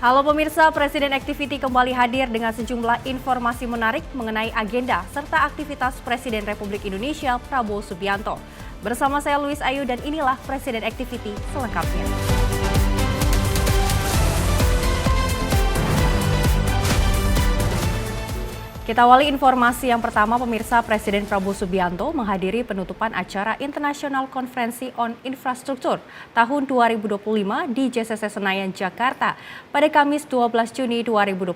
Halo pemirsa, Presiden Activity kembali hadir dengan sejumlah informasi menarik mengenai agenda serta aktivitas Presiden Republik Indonesia Prabowo Subianto. Bersama saya Luis Ayu dan inilah Presiden Activity selengkapnya. Kita awali informasi yang pertama, pemirsa. Presiden Prabowo Subianto menghadiri penutupan acara International Conference on Infrastructure tahun 2025 di JCC Senayan, Jakarta pada Kamis 12 Juni 2025.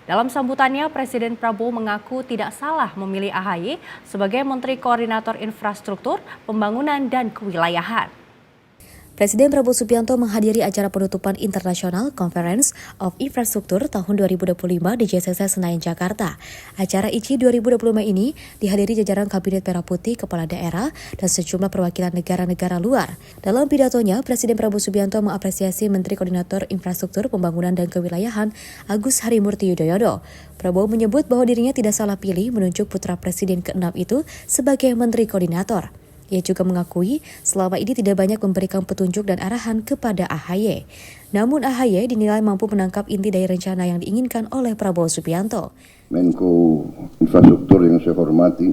Dalam sambutannya, Presiden Prabowo mengaku tidak salah memilih AHY sebagai Menteri Koordinator Infrastruktur, Pembangunan, dan Kewilayahan. Presiden Prabowo Subianto menghadiri acara penutupan International Conference of Infrastructure tahun 2025 di JCC Senayan, Jakarta. Acara ICI 2025 ini dihadiri jajaran Kabinet Merah Putih, Kepala Daerah, dan sejumlah perwakilan negara-negara luar. Dalam pidatonya, Presiden Prabowo Subianto mengapresiasi Menteri Koordinator Infrastruktur, Pembangunan, dan Kewilayahan Agus Harimurti Yudhoyono. Prabowo menyebut bahwa dirinya tidak salah pilih menunjuk putra Presiden ke-6 itu sebagai Menteri Koordinator. Ia juga mengakui selama ini tidak banyak memberikan petunjuk dan arahan kepada AHY. Namun AHY dinilai mampu menangkap inti dari rencana yang diinginkan oleh Prabowo Subianto. Menko Infrastruktur yang saya hormati,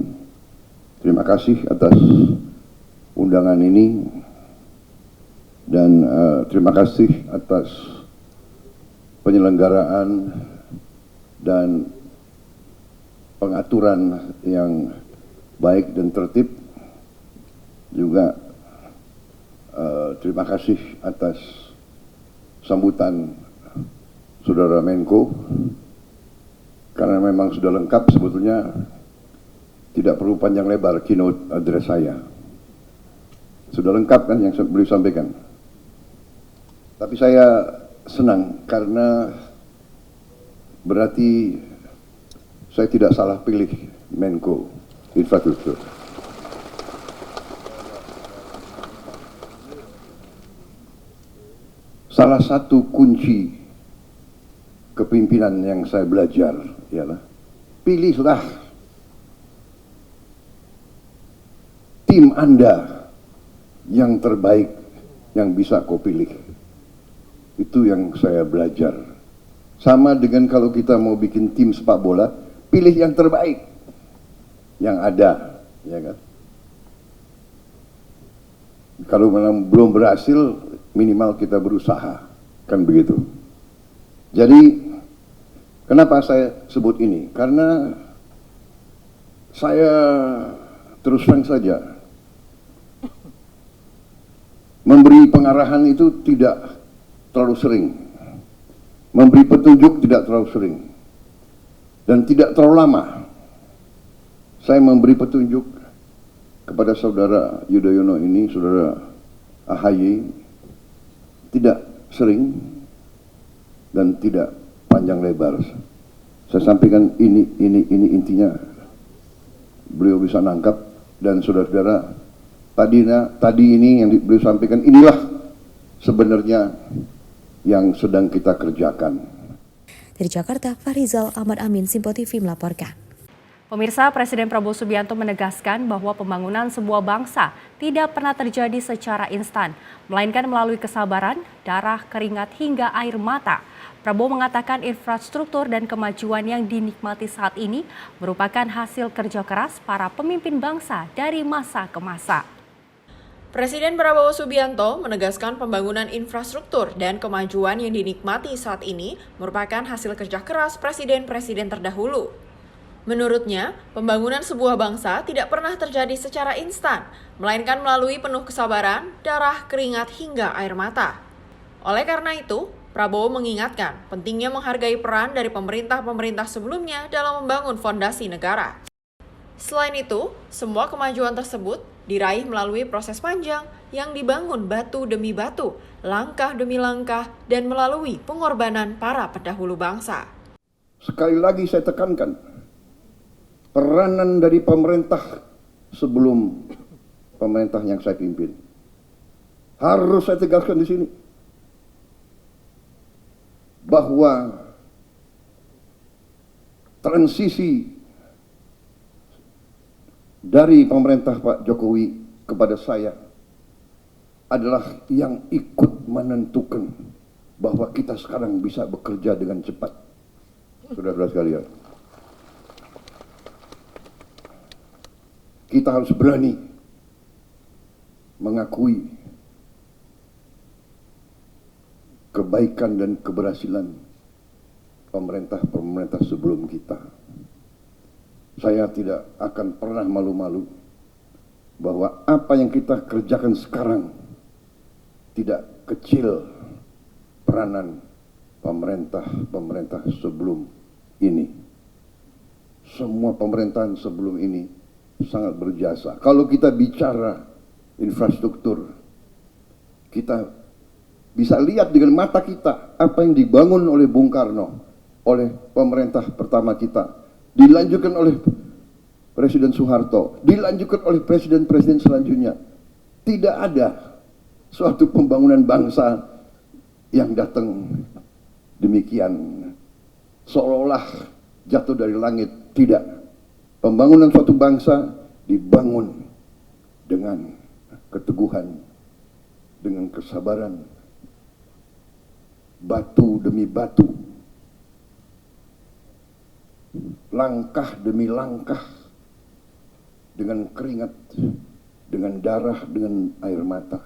terima kasih atas undangan ini dan terima kasih atas penyelenggaraan dan pengaturan yang baik dan tertib. Juga terima kasih atas sambutan Saudara Menko, karena memang sudah lengkap sebetulnya, tidak perlu panjang lebar keynote address saya. Sudah lengkap kan yang beliau sampaikan. Tapi saya senang karena berarti saya tidak salah pilih Menko Infrastruktur. Salah satu kunci kepemimpinan yang saya belajar ialah pilihlah tim Anda yang terbaik yang bisa kau pilih. Itu yang saya belajar. Sama dengan kalau kita mau bikin tim sepak bola, pilih yang terbaik yang ada, ya kan? Kalau belum berhasil, minimal kita berusaha, kan begitu. Jadi, kenapa saya sebut ini? Karena saya terus terang saja, memberi pengarahan itu tidak terlalu sering, memberi petunjuk tidak terlalu sering, dan tidak terlalu lama. Saya memberi petunjuk kepada Saudara Yudhoyono ini, Saudara AHY, tidak sering dan tidak panjang lebar. Saya sampaikan ini intinya beliau bisa nangkap, dan saudara-saudara tadi ini yang beliau sampaikan inilah sebenarnya yang sedang kita kerjakan. Dari Jakarta, Farizal Ahmad Amin, Simpo TV melaporkan. Pemirsa, Presiden Prabowo Subianto menegaskan bahwa pembangunan sebuah bangsa tidak pernah terjadi secara instan, melainkan melalui kesabaran, darah, keringat, hingga air mata. Prabowo mengatakan infrastruktur dan kemajuan yang dinikmati saat ini merupakan hasil kerja keras para pemimpin bangsa dari masa ke masa. Presiden Prabowo Subianto menegaskan pembangunan infrastruktur dan kemajuan yang dinikmati saat ini merupakan hasil kerja keras presiden-presiden terdahulu. Menurutnya, pembangunan sebuah bangsa tidak pernah terjadi secara instan, melainkan melalui penuh kesabaran, darah, keringat, hingga air mata. Oleh karena itu, Prabowo mengingatkan pentingnya menghargai peran dari pemerintah-pemerintah sebelumnya dalam membangun fondasi negara. Selain itu, semua kemajuan tersebut diraih melalui proses panjang yang dibangun batu demi batu, langkah demi langkah, dan melalui pengorbanan para pendahulu bangsa. Sekali lagi saya tekankan, peranan dari pemerintah sebelum pemerintah yang saya pimpin harus saya tegaskan di sini bahwa transisi dari pemerintah Pak Jokowi kepada saya adalah yang ikut menentukan bahwa kita sekarang bisa bekerja dengan cepat. Saudara-saudara sekalian, kita harus berani mengakui kebaikan dan keberhasilan pemerintah sebelum kita. Saya tidak akan pernah malu-malu bahwa apa yang kita kerjakan sekarang tidak kecil peranan pemerintah sebelum ini. Semua pemerintahan sebelum ini sangat berjasa. Kalau kita bicara infrastruktur, kita bisa lihat dengan mata kita apa yang dibangun oleh Bung Karno, oleh pemerintah pertama kita, dilanjutkan oleh Presiden Soeharto, dilanjutkan oleh presiden-presiden selanjutnya. Tidak ada suatu pembangunan bangsa yang datang demikian, seolah-olah jatuh dari langit. Tidak. Pembangunan suatu bangsa dibangun dengan keteguhan, dengan kesabaran, batu demi batu, langkah demi langkah, dengan keringat, dengan darah, dengan air mata.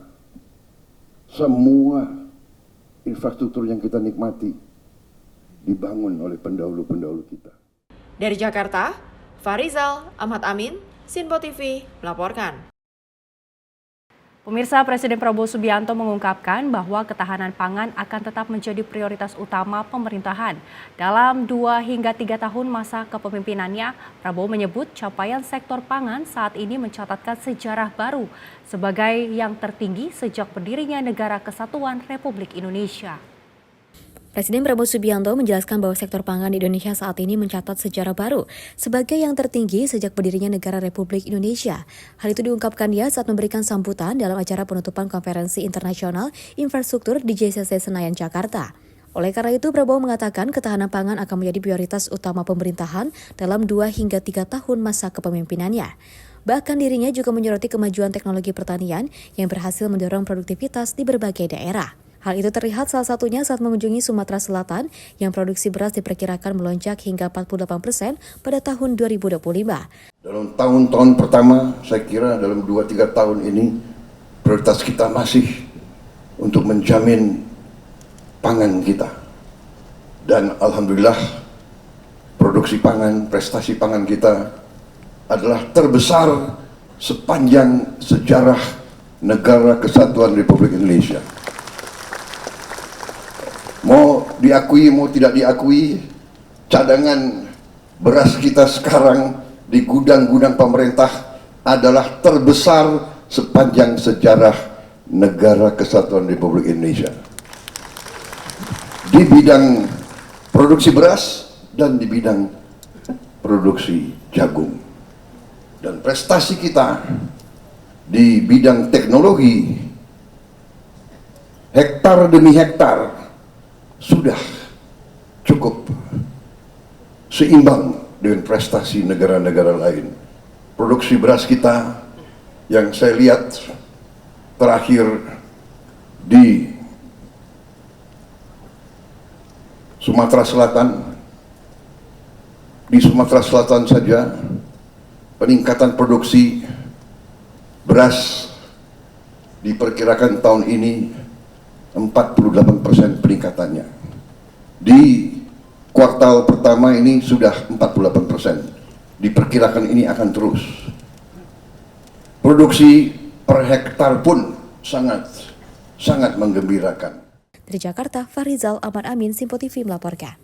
Semua infrastruktur yang kita nikmati dibangun oleh pendahulu-pendahulu kita. Dari Jakarta, Farizal Ahmad Amin, Sinpo TV melaporkan. Pemirsa, Presiden Prabowo Subianto mengungkapkan bahwa ketahanan pangan akan tetap menjadi prioritas utama pemerintahan. Dalam 2 hingga 3 tahun masa kepemimpinannya, Prabowo menyebut capaian sektor pangan saat ini mencatatkan sejarah baru sebagai yang tertinggi sejak berdirinya Negara Kesatuan Republik Indonesia. Presiden Prabowo Subianto menjelaskan bahwa sektor pangan di Indonesia saat ini mencatat sejarah baru sebagai yang tertinggi sejak berdirinya Negara Republik Indonesia. Hal itu diungkapkan dia saat memberikan sambutan dalam acara penutupan Konferensi Internasional Infrastruktur di JCC Senayan, Jakarta. Oleh karena itu, Prabowo mengatakan ketahanan pangan akan menjadi prioritas utama pemerintahan dalam 2 hingga 3 tahun masa kepemimpinannya. Bahkan dirinya juga menyoroti kemajuan teknologi pertanian yang berhasil mendorong produktivitas di berbagai daerah. Hal itu terlihat salah satunya saat mengunjungi Sumatera Selatan yang produksi beras diperkirakan melonjak hingga 48% pada tahun 2025. Dalam tahun-tahun pertama, saya kira dalam 2-3 tahun ini, prioritas kita masih untuk menjamin pangan kita. Dan Alhamdulillah, produksi pangan, prestasi pangan kita adalah terbesar sepanjang sejarah Negara Kesatuan Republik Indonesia. Mau diakui, mau tidak diakui, cadangan beras kita sekarang di gudang-gudang pemerintah adalah terbesar sepanjang sejarah Negara Kesatuan Republik Indonesia. Di bidang produksi beras dan di bidang produksi jagung. Dan prestasi kita di bidang teknologi, hektar demi hektar, sudah cukup seimbang dengan prestasi negara-negara lain. Produksi beras kita yang saya lihat terakhir di Sumatera Selatan saja peningkatan produksi beras diperkirakan tahun ini 48% peningkatannya. Di kuartal pertama ini sudah 48%. Diperkirakan ini akan terus. Produksi per hektar pun sangat menggembirakan. Dari Jakarta, Farizal Ahmad Amin, Sinpo TV melaporkan.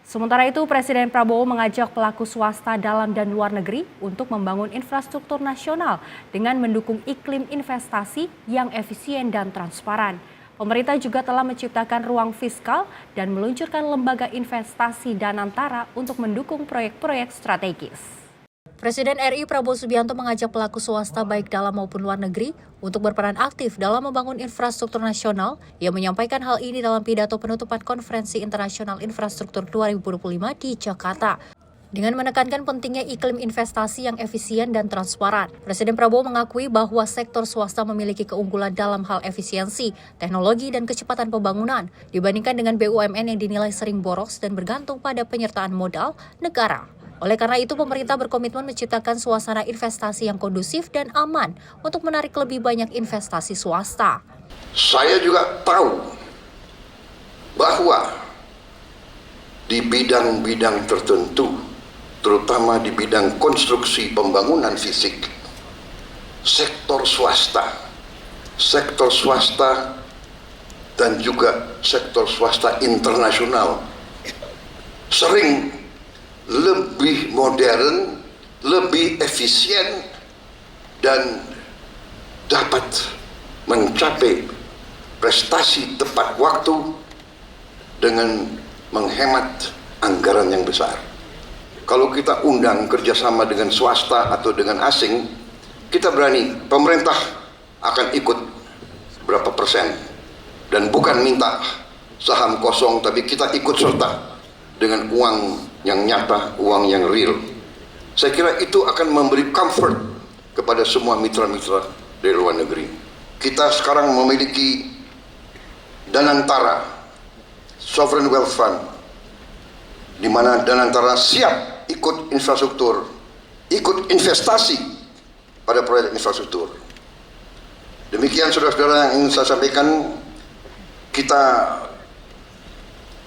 Sementara itu, Presiden Prabowo mengajak pelaku swasta dalam dan luar negeri untuk membangun infrastruktur nasional dengan mendukung iklim investasi yang efisien dan transparan. Pemerintah juga telah menciptakan ruang fiskal dan meluncurkan lembaga investasi Danantara untuk mendukung proyek-proyek strategis. Presiden RI Prabowo Subianto mengajak pelaku swasta baik dalam maupun luar negeri untuk berperan aktif dalam membangun infrastruktur nasional. Ia menyampaikan hal ini dalam pidato penutupan Konferensi Internasional Infrastruktur 2025 di Jakarta. Dengan menekankan pentingnya iklim investasi yang efisien dan transparan, Presiden Prabowo mengakui bahwa sektor swasta memiliki keunggulan dalam hal efisiensi, teknologi, dan kecepatan pembangunan dibandingkan dengan BUMN yang dinilai sering boros dan bergantung pada penyertaan modal negara. Oleh karena itu, pemerintah berkomitmen menciptakan suasana investasi yang kondusif dan aman untuk menarik lebih banyak investasi swasta. Saya juga tahu bahwa di bidang-bidang tertentu, terutama di bidang konstruksi pembangunan fisik, sektor swasta dan juga sektor swasta internasional sering lebih modern, lebih efisien, dan dapat mencapai prestasi tepat waktu dengan menghemat anggaran yang besar. Kalau kita undang kerjasama dengan swasta atau dengan asing, kita berani, pemerintah akan ikut berapa persen. Dan bukan minta saham kosong, tapi kita ikut serta dengan uang yang nyata, uang yang real. Saya kira itu akan memberi comfort kepada semua mitra-mitra dari luar negeri. Kita sekarang memiliki Danantara, Sovereign Wealth Fund, di mana Danantara siap ikut infrastruktur, ikut investasi pada proyek infrastruktur. Demikian saudara-saudara yang ingin saya sampaikan, kita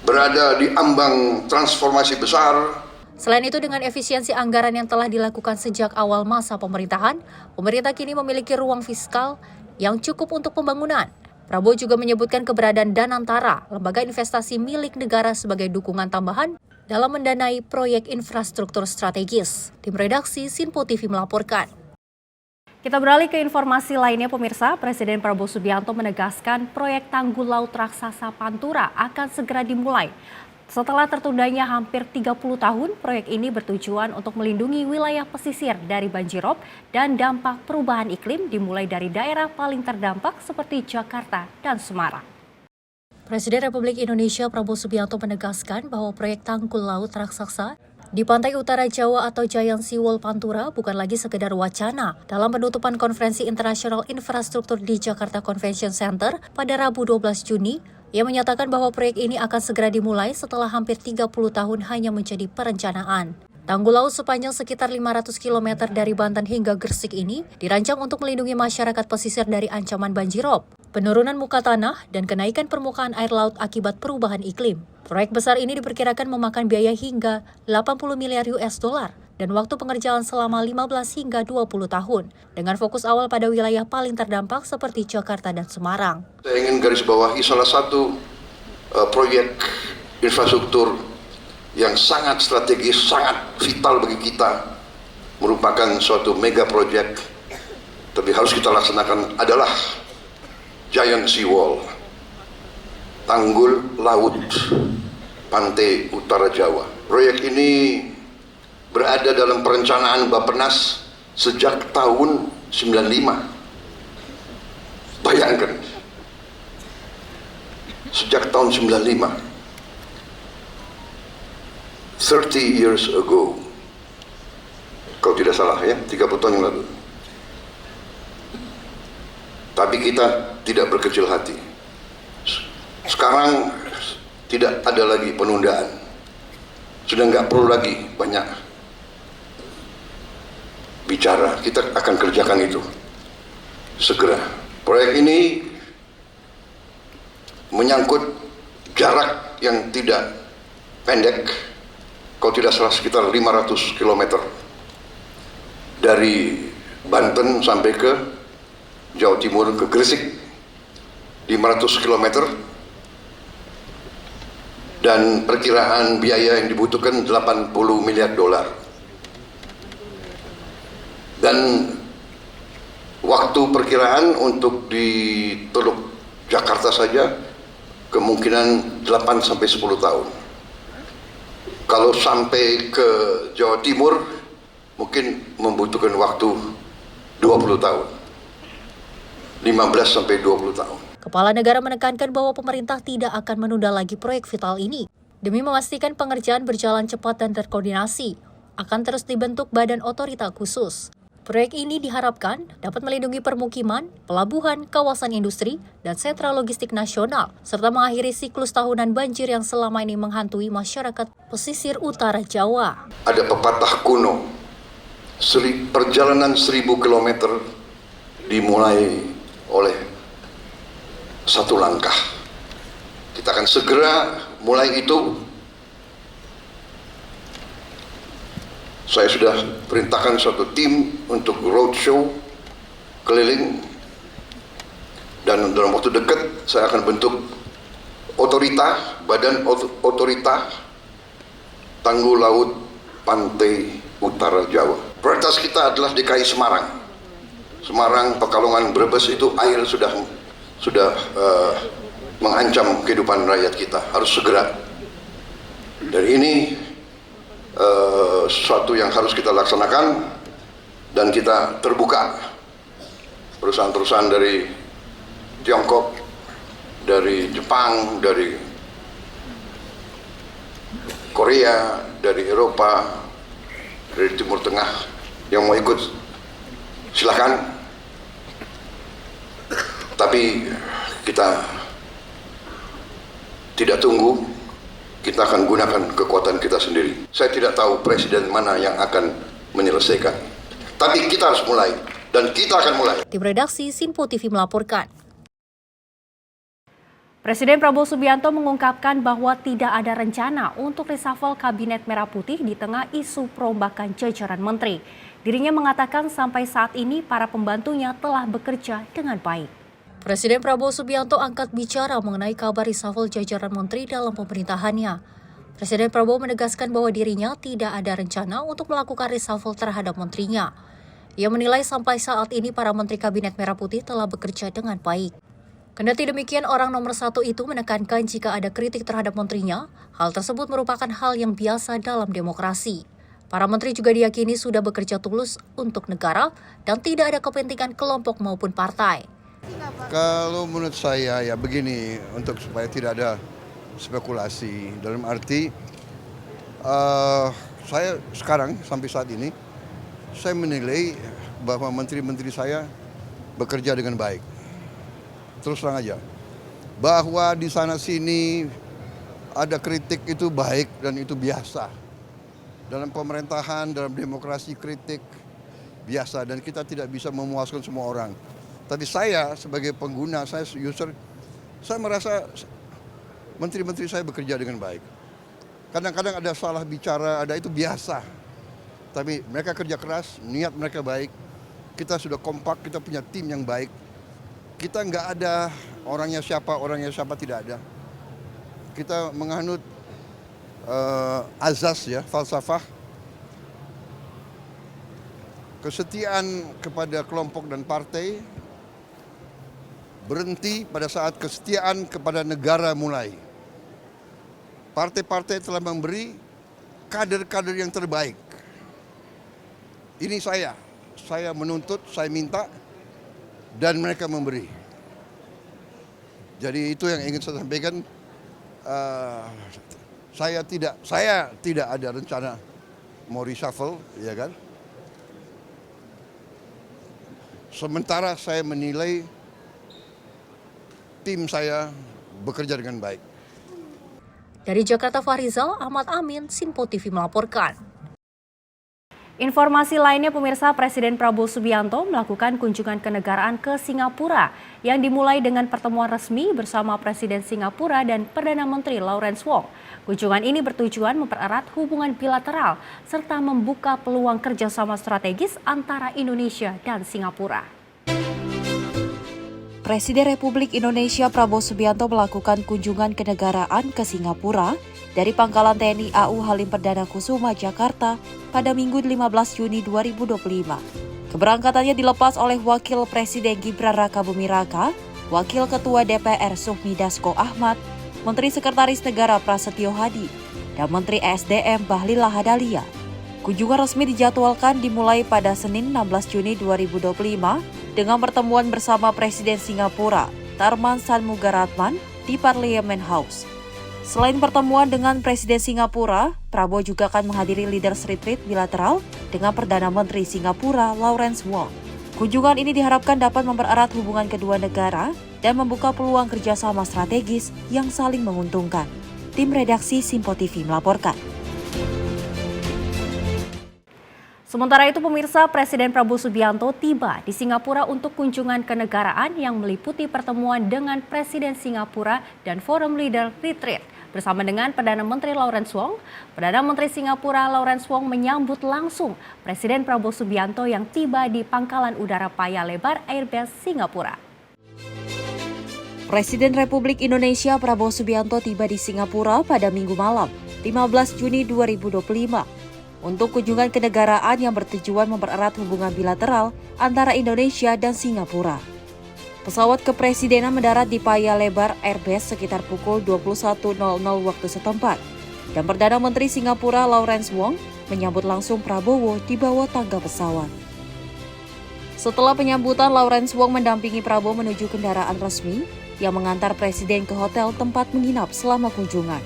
berada di ambang transformasi besar. Selain itu, dengan efisiensi anggaran yang telah dilakukan sejak awal masa pemerintahan, pemerintah kini memiliki ruang fiskal yang cukup untuk pembangunan. Prabowo juga menyebutkan keberadaan Danantara, lembaga investasi milik negara, sebagai dukungan tambahan dalam mendanai proyek infrastruktur strategis. Tim redaksi Sinpo TV melaporkan. Kita beralih ke informasi lainnya, pemirsa. Presiden Prabowo Subianto menegaskan proyek tanggul laut raksasa Pantura akan segera dimulai. Setelah tertundanya hampir 30 tahun, proyek ini bertujuan untuk melindungi wilayah pesisir dari banjirop dan dampak perubahan iklim, dimulai dari daerah paling terdampak seperti Jakarta dan Semarang. Presiden Republik Indonesia Prabowo Subianto menegaskan bahwa proyek tanggul laut raksasa di pantai utara Jawa atau Giant Seawall Pantura bukan lagi sekedar wacana. Dalam penutupan Konferensi Internasional Infrastruktur di Jakarta Convention Center pada Rabu 12 Juni, ia menyatakan bahwa proyek ini akan segera dimulai setelah hampir 30 tahun hanya menjadi perencanaan. Tanggul laut sepanjang sekitar 500 km dari Banten hingga Gresik ini dirancang untuk melindungi masyarakat pesisir dari ancaman banjirop, penurunan muka tanah, dan kenaikan permukaan air laut akibat perubahan iklim. Proyek besar ini diperkirakan memakan biaya hingga 80 miliar US dollar dan waktu pengerjaan selama 15 hingga 20 tahun, dengan fokus awal pada wilayah paling terdampak seperti Jakarta dan Semarang. Saya ingin garis bawahi salah satu proyek infrastruktur yang sangat strategis, sangat vital bagi kita, merupakan suatu mega project, tapi harus kita laksanakan, adalah Giant Seawall, tanggul laut pantai utara Jawa. Proyek ini berada dalam perencanaan Bappenas sejak tahun 95. Bayangkan, sejak tahun 95. 30 years ago, kalau tidak salah ya, 30 tahun yang lalu. Tapi kita tidak berkecil hati. Sekarang tidak ada lagi penundaan. Sudah nggak perlu lagi banyak bicara. Kita akan kerjakan itu segera. Proyek ini menyangkut jarak yang tidak pendek. Kalau tidak salah sekitar 500 km dari Banten sampai ke Jawa Timur, ke Gresik, 500 km, dan perkiraan biaya yang dibutuhkan 80 miliar dolar. Dan waktu perkiraan untuk di Teluk Jakarta saja kemungkinan 8 sampai 10 tahun. Kalau sampai ke Jawa Timur, mungkin membutuhkan waktu 20 tahun. 15 sampai 20 tahun. Kepala negara menekankan bahwa pemerintah tidak akan menunda lagi proyek vital ini. Demi memastikan pengerjaan berjalan cepat dan terkoordinasi, akan terus dibentuk badan otorita khusus. Proyek ini diharapkan dapat melindungi permukiman, pelabuhan, kawasan industri, dan sentra logistik nasional, serta mengakhiri siklus tahunan banjir yang selama ini menghantui masyarakat pesisir utara Jawa. Ada pepatah kuno, perjalanan 1000 kilometer dimulai oleh satu langkah. Kita akan segera mulai itu. Saya sudah perintahkan suatu tim untuk roadshow keliling, dan dalam waktu dekat saya akan bentuk badan otorita Tanggul Laut Pantai Utara Jawa. Prioritas kita adalah DKI Semarang, Pekalongan, Brebes, itu air sudah mengancam kehidupan rakyat kita, harus segera. Dari ini sesuatu yang harus kita laksanakan, dan kita terbuka. Perusahaan-perusahaan dari Tiongkok, dari Jepang, dari Korea, dari Eropa, dari Timur Tengah yang mau ikut silakan. Tapi kita tidak tunggu, kita akan gunakan kekuatan kita sendiri. Saya tidak tahu presiden mana yang akan menyelesaikan, tapi kita harus mulai, dan kita akan mulai. Tim redaksi Sinpo TV melaporkan. Presiden Prabowo Subianto mengungkapkan bahwa tidak ada rencana untuk reshuffle Kabinet Merah Putih di tengah isu perombakan jajaran menteri. Dirinya mengatakan sampai saat ini para pembantunya telah bekerja dengan baik. Presiden Prabowo Subianto angkat bicara mengenai kabar reshuffle jajaran menteri dalam pemerintahannya. Presiden Prabowo menegaskan bahwa dirinya tidak ada rencana untuk melakukan reshuffle terhadap menterinya. Ia menilai sampai saat ini para menteri Kabinet Merah Putih telah bekerja dengan baik. Kendati demikian, orang nomor 1 itu menekankan jika ada kritik terhadap menterinya, hal tersebut merupakan hal yang biasa dalam demokrasi. Para menteri juga diyakini sudah bekerja tulus untuk negara dan tidak ada kepentingan kelompok maupun partai. Kalau menurut saya ya begini, untuk supaya tidak ada spekulasi, dalam arti saya sekarang sampai saat ini saya menilai bahwa menteri-menteri saya bekerja dengan baik. Terus terang aja, bahwa di sana sini ada kritik itu baik dan itu biasa. Dalam pemerintahan, dalam demokrasi, kritik biasa, dan kita tidak bisa memuaskan semua orang. Tapi saya sebagai pengguna, saya user, saya merasa menteri-menteri saya bekerja dengan baik. Kadang-kadang ada salah bicara, ada itu biasa. Tapi mereka kerja keras, niat mereka baik. Kita sudah kompak, kita punya tim yang baik. Kita nggak ada orangnya siapa tidak ada. Kita menganut azas ya, falsafah. Kesetiaan kepada kelompok dan partai berhenti pada saat kesetiaan kepada negara mulai. Partai-partai telah memberi kader-kader yang terbaik. Ini saya menuntut, saya minta, dan mereka memberi. Jadi itu yang ingin saya sampaikan. Saya tidak ada rencana mau reshuffle, ya kan? Sementara saya menilai tim saya bekerja dengan baik. Dari Jakarta, Farizal Ahmad Amin, Sinpo TV melaporkan. Informasi lainnya, pemirsa, Presiden Prabowo Subianto melakukan kunjungan kenegaraan ke Singapura yang dimulai dengan pertemuan resmi bersama Presiden Singapura dan Perdana Menteri Lawrence Wong. Kunjungan ini bertujuan mempererat hubungan bilateral serta membuka peluang kerjasama strategis antara Indonesia dan Singapura. Presiden Republik Indonesia Prabowo Subianto melakukan kunjungan kenegaraan ke Singapura dari Pangkalan TNI AU Halim Perdana Kusuma, Jakarta pada Minggu 15 Juni 2025. Keberangkatannya dilepas oleh Wakil Presiden Gibran Rakabuming Raka, Wakil Ketua DPR Sufmi Dasko Ahmad, Menteri Sekretaris Negara Prasetyo Hadi, dan Menteri ESDM Bahlil Lahadalia. Kunjungan resmi dijadwalkan dimulai pada Senin 16 Juni 2025 dengan pertemuan bersama Presiden Singapura, Tharman Shanmugaratnam, di Parliament House. Selain pertemuan dengan Presiden Singapura, Prabowo juga akan menghadiri Leaders Retreat bilateral dengan Perdana Menteri Singapura Lawrence Wong. Kunjungan ini diharapkan dapat mempererat hubungan kedua negara dan membuka peluang kerjasama strategis yang saling menguntungkan. Tim redaksi Simpo TV melaporkan. Sementara itu pemirsa, Presiden Prabowo Subianto tiba di Singapura untuk kunjungan kenegaraan yang meliputi pertemuan dengan Presiden Singapura dan Forum Leader Retreat. Bersama dengan Perdana Menteri Lawrence Wong, Perdana Menteri Singapura Lawrence Wong menyambut langsung Presiden Prabowo Subianto yang tiba di Pangkalan Udara Paya Lebar Airbase Singapura. Presiden Republik Indonesia Prabowo Subianto tiba di Singapura pada Minggu malam, 15 Juni 2025. Untuk kunjungan kenegaraan yang bertujuan mempererat hubungan bilateral antara Indonesia dan Singapura. Pesawat kepresidenan mendarat di Paya Lebar Airbase sekitar pukul 21.00 waktu setempat. Dan Perdana Menteri Singapura Lawrence Wong menyambut langsung Prabowo di bawah tangga pesawat. Setelah penyambutan, Lawrence Wong mendampingi Prabowo menuju kendaraan resmi yang mengantar Presiden ke hotel tempat menginap selama kunjungan.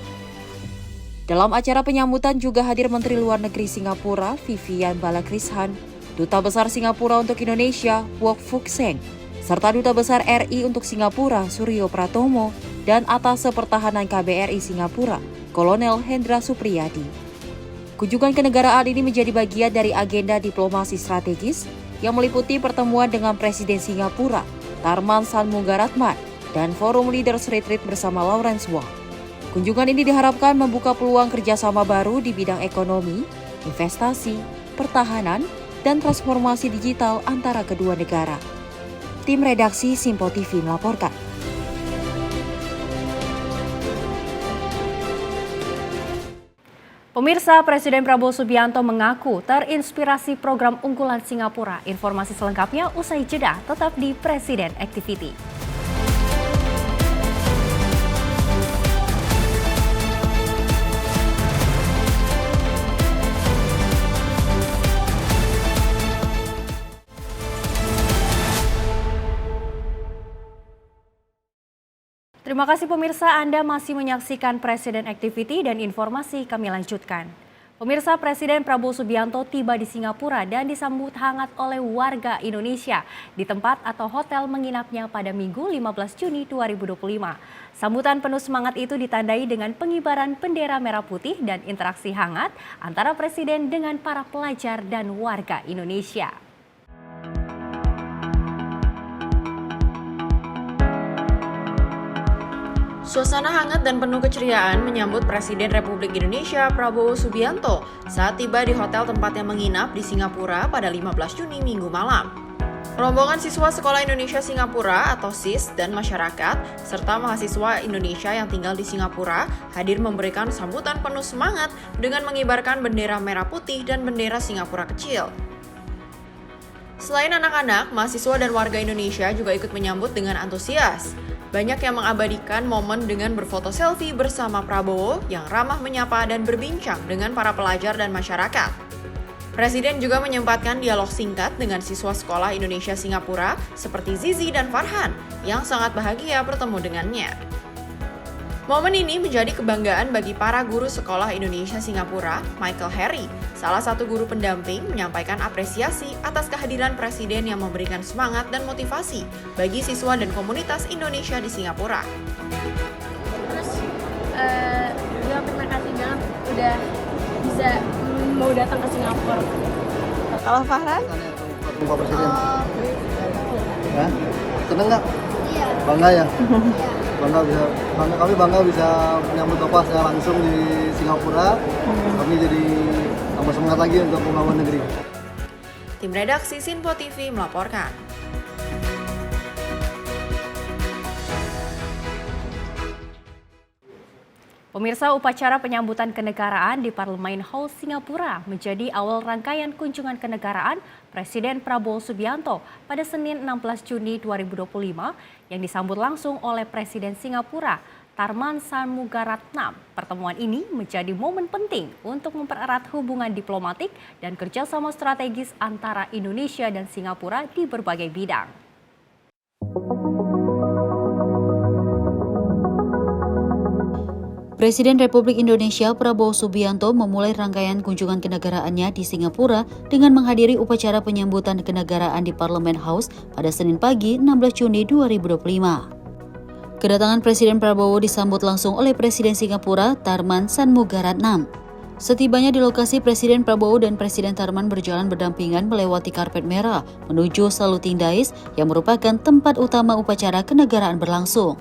Dalam acara penyambutan juga hadir Menteri Luar Negeri Singapura, Vivian Balakrishnan, Duta Besar Singapura untuk Indonesia, Wok Fuk Seng, serta Duta Besar RI untuk Singapura, Suryo Pratomo, dan Atase Pertahanan KBRI Singapura, Kolonel Hendra Supriyadi. Kunjungan kenegaraan ini menjadi bagian dari agenda diplomasi strategis yang meliputi pertemuan dengan Presiden Singapura, Tharman Shanmugaratnam, dan Forum Leaders Retreat bersama Lawrence Wong. Kunjungan ini diharapkan membuka peluang kerjasama baru di bidang ekonomi, investasi, pertahanan, dan transformasi digital antara kedua negara. Tim redaksi Simpo TV melaporkan. Pemirsa, Presiden Prabowo Subianto mengaku terinspirasi program unggulan Singapura. Informasi selengkapnya usai jeda, tetap di Presiden Activity. Terima kasih pemirsa, Anda masih menyaksikan Presiden Activity dan informasi kami lanjutkan. Pemirsa, Presiden Prabowo Subianto tiba di Singapura dan disambut hangat oleh warga Indonesia di tempat atau hotel menginapnya pada Minggu 15 Juni 2025. Sambutan penuh semangat itu ditandai dengan pengibaran bendera merah putih dan interaksi hangat antara Presiden dengan para pelajar dan warga Indonesia. Suasana hangat dan penuh keceriaan menyambut Presiden Republik Indonesia Prabowo Subianto saat tiba di hotel tempatnya menginap di Singapura pada 15 Juni Minggu malam. Rombongan siswa Sekolah Indonesia Singapura atau SIS dan masyarakat, serta mahasiswa Indonesia yang tinggal di Singapura hadir memberikan sambutan penuh semangat dengan mengibarkan bendera merah putih dan bendera Singapura kecil. Selain anak-anak, mahasiswa dan warga Indonesia juga ikut menyambut dengan antusias. Banyak yang mengabadikan momen dengan berfoto selfie bersama Prabowo yang ramah menyapa dan berbincang dengan para pelajar dan masyarakat. Presiden juga menyempatkan dialog singkat dengan siswa sekolah Indonesia Singapura seperti Zizi dan Farhan yang sangat bahagia bertemu dengannya. Momen ini menjadi kebanggaan bagi para guru sekolah Indonesia Singapura. Michael Harry, salah satu guru pendamping, menyampaikan apresiasi atas kehadiran Presiden yang memberikan semangat dan motivasi bagi siswa dan komunitas Indonesia di Singapura. Terus juga terima kasih banget udah bisa mau datang ke Singapura. Kalau Farhan? Pak Presiden. Ya? Seneng nggak? Iya. Bangga ya? Iya. Kami bangga bisa menyambut Bapak secara langsung di Singapura. Kami jadi tambah semangat lagi untuk membangun negeri. Tim redaksi Simpo TV melaporkan. Pemirsa, upacara penyambutan kenegaraan di Parlemen Hall Singapura menjadi awal rangkaian kunjungan kenegaraan Presiden Prabowo Subianto pada Senin 16 Juni 2025 yang disambut langsung oleh Presiden Singapura Tharman Shanmugaratnam. Pertemuan ini menjadi momen penting untuk mempererat hubungan diplomatik dan kerjasama strategis antara Indonesia dan Singapura di berbagai bidang. Presiden Republik Indonesia Prabowo Subianto memulai rangkaian kunjungan kenegaraannya di Singapura dengan menghadiri upacara penyambutan kenegaraan di Parliament House pada Senin pagi 16 Juni 2025. Kedatangan Presiden Prabowo disambut langsung oleh Presiden Singapura Tharman Shanmugaratnam. Setibanya di lokasi, Presiden Prabowo dan Presiden Tharman berjalan berdampingan melewati karpet merah menuju Saluting Dais yang merupakan tempat utama upacara kenegaraan berlangsung.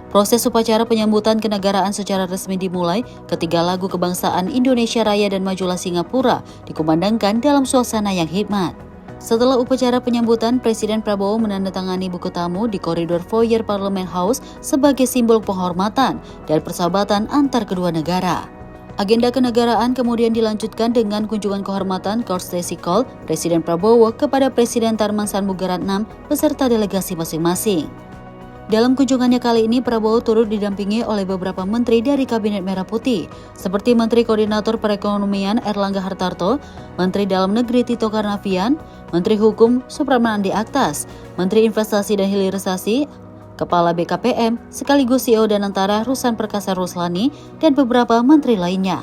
Proses upacara penyambutan kenegaraan secara resmi dimulai ketika lagu kebangsaan Indonesia Raya dan Majulah Singapura dikumandangkan dalam suasana yang hikmat. Setelah upacara penyambutan, Presiden Prabowo menandatangani buku tamu di koridor foyer Parliament House sebagai simbol penghormatan dan persahabatan antar kedua negara. Agenda kenegaraan kemudian dilanjutkan dengan kunjungan kehormatan courtesy call Presiden Prabowo kepada Presiden Tharman Shanmugaratnam beserta delegasi masing-masing. Dalam kunjungannya kali ini, Prabowo turut didampingi oleh beberapa menteri dari Kabinet Merah Putih, seperti Menteri Koordinator Perekonomian Erlangga Hartarto, Menteri Dalam Negeri Tito Karnavian, Menteri Hukum Supratman Andi Aktas, Menteri Investasi dan Hilirisasi, Kepala BKPM, sekaligus CEO Danantara Ruslan Perkasa Ruslani, dan beberapa menteri lainnya.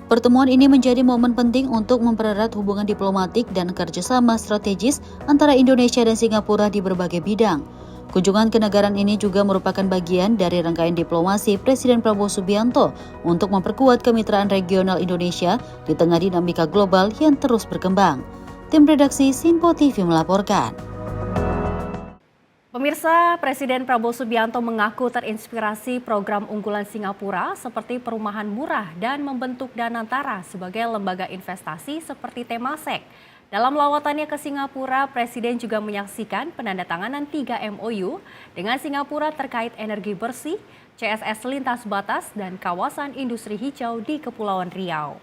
Pertemuan ini menjadi momen penting untuk mempererat hubungan diplomatik dan kerjasama strategis antara Indonesia dan Singapura di berbagai bidang. Kunjungan kenegaraan ini juga merupakan bagian dari rangkaian diplomasi Presiden Prabowo Subianto untuk memperkuat kemitraan regional Indonesia di tengah dinamika global yang terus berkembang. Tim redaksi Simpo TV melaporkan. Pemirsa, Presiden Prabowo Subianto mengaku terinspirasi program unggulan Singapura seperti perumahan murah dan membentuk Danantara sebagai lembaga investasi seperti Temasek. Dalam lawatannya ke Singapura, Presiden juga menyaksikan penandatanganan 3 MOU dengan Singapura terkait energi bersih, CSS lintas batas, dan kawasan industri hijau di Kepulauan Riau.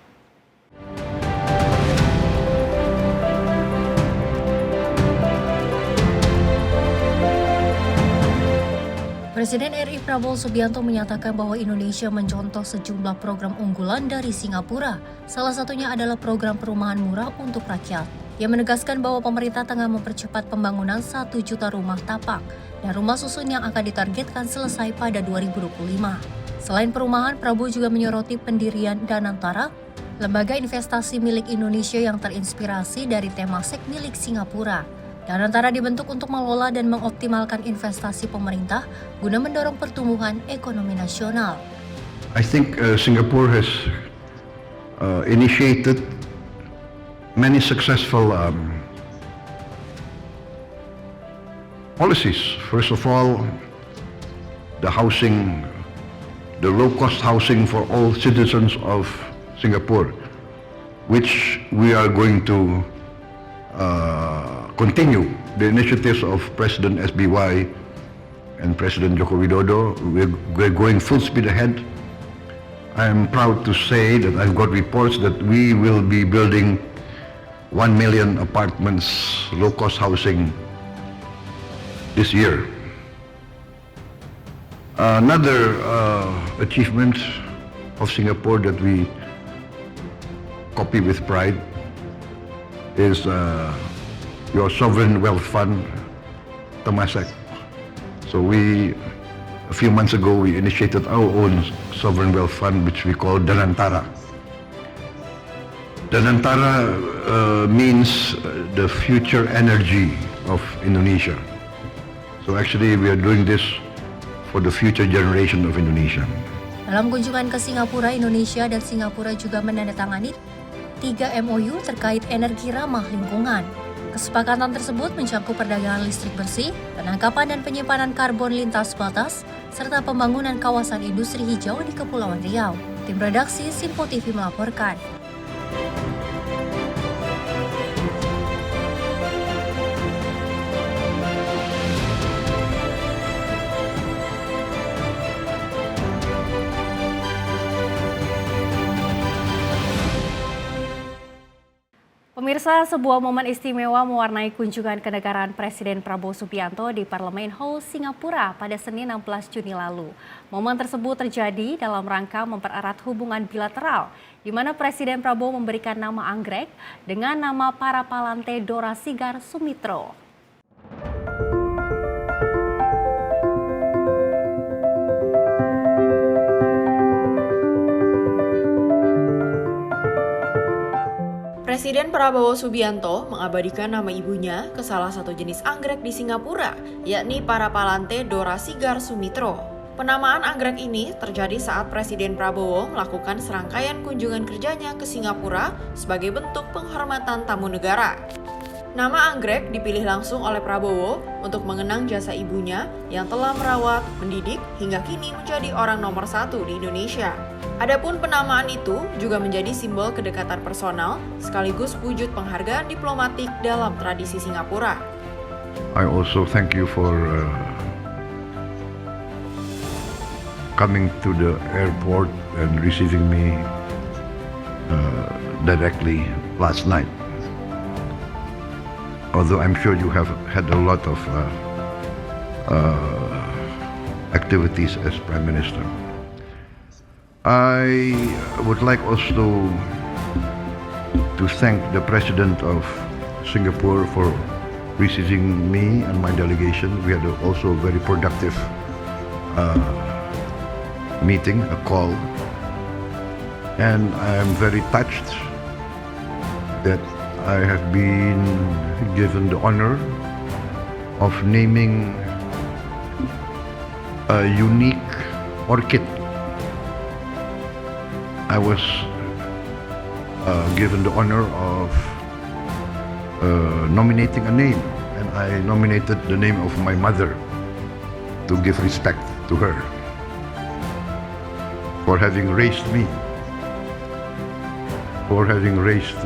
Presiden RI Prabowo Subianto menyatakan bahwa Indonesia mencontoh sejumlah program unggulan dari Singapura. Salah satunya adalah program perumahan murah untuk rakyat. Ia menegaskan bahwa pemerintah tengah mempercepat pembangunan 1 juta rumah tapak dan rumah susun yang akan ditargetkan selesai pada 2025. Selain perumahan, Prabowo juga menyoroti pendirian Danantara, lembaga investasi milik Indonesia yang terinspirasi dari Temasek milik Singapura. Danantara dibentuk untuk mengelola dan mengoptimalkan investasi pemerintah guna mendorong pertumbuhan ekonomi nasional. I think Singapore has initiated many successful policies. First of all, the housing, the low-cost housing for all citizens of Singapore, which we are going to continue the initiatives of President SBY and President Joko Widodo. We're going full speed ahead. I am proud to say that I've got reports that we will be building 1 million apartments, low-cost housing this year. Another achievement of Singapore that we copy with pride is your sovereign wealth fund, Temasek. So a few months ago, we initiated our own sovereign wealth fund, which we call Danantara. Danantara means the future energy of Indonesia. So actually, we are doing this for the future generation of Indonesia. Dalam kunjungan ke Singapura, Indonesia dan Singapura juga menandatangani 3 MOU terkait energi ramah lingkungan. Kesepakatan tersebut mencakup perdagangan listrik bersih, penangkapan dan penyimpanan karbon lintas batas, serta pembangunan kawasan industri hijau di Kepulauan Riau. Tim redaksi Simpo TV melaporkan. Pemirsa, sebuah momen istimewa mewarnai kunjungan kenegaraan Presiden Prabowo Subianto di Parliament House Singapura pada Senin 16 Juni lalu. Momen tersebut terjadi dalam rangka mempererat hubungan bilateral, di mana Presiden Prabowo memberikan nama anggrek dengan nama Parapalante Dora Sigar Sumitro. Presiden Prabowo Subianto mengabadikan nama ibunya ke salah satu jenis anggrek di Singapura, yakni Parapalante dorasigar Sumitro. Penamaan anggrek ini terjadi saat Presiden Prabowo melakukan serangkaian kunjungan kerjanya ke Singapura sebagai bentuk penghormatan tamu negara. Nama anggrek dipilih langsung oleh Prabowo untuk mengenang jasa ibunya yang telah merawat, mendidik, hingga kini menjadi orang nomor 1 di Indonesia. Adapun penamaan itu juga menjadi simbol kedekatan personal sekaligus wujud penghargaan diplomatik dalam tradisi Singapura. I also thank you for coming to the airport and receiving me directly last night. Although I'm sure you have had a lot of activities as Prime Minister. I would like also to thank the President of Singapore for receiving me and my delegation. We had also a very productive meeting, a call, and I am very touched that I have been given the honor of naming a unique orchid. I was given the honor of nominating a name, and I nominated the name of my mother to give respect to her for having raised me, for having raised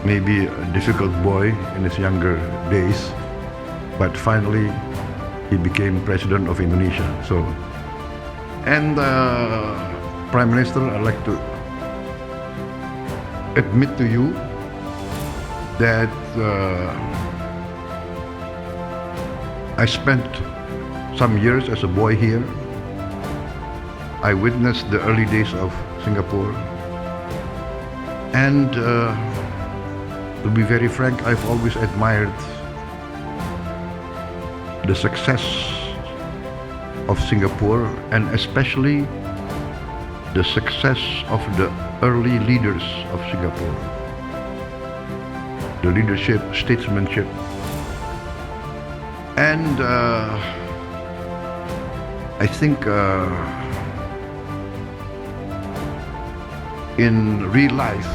maybe a difficult boy in his younger days, but finally he became President of Indonesia. So, and Prime Minister, I'd like to admit to you that I spent some years as a boy here. I witnessed the early days of Singapore, and to be very frank, I've always admired the success of Singapore, and especially the success of the early leaders of Singapore. The leadership, statesmanship, and I think in real life,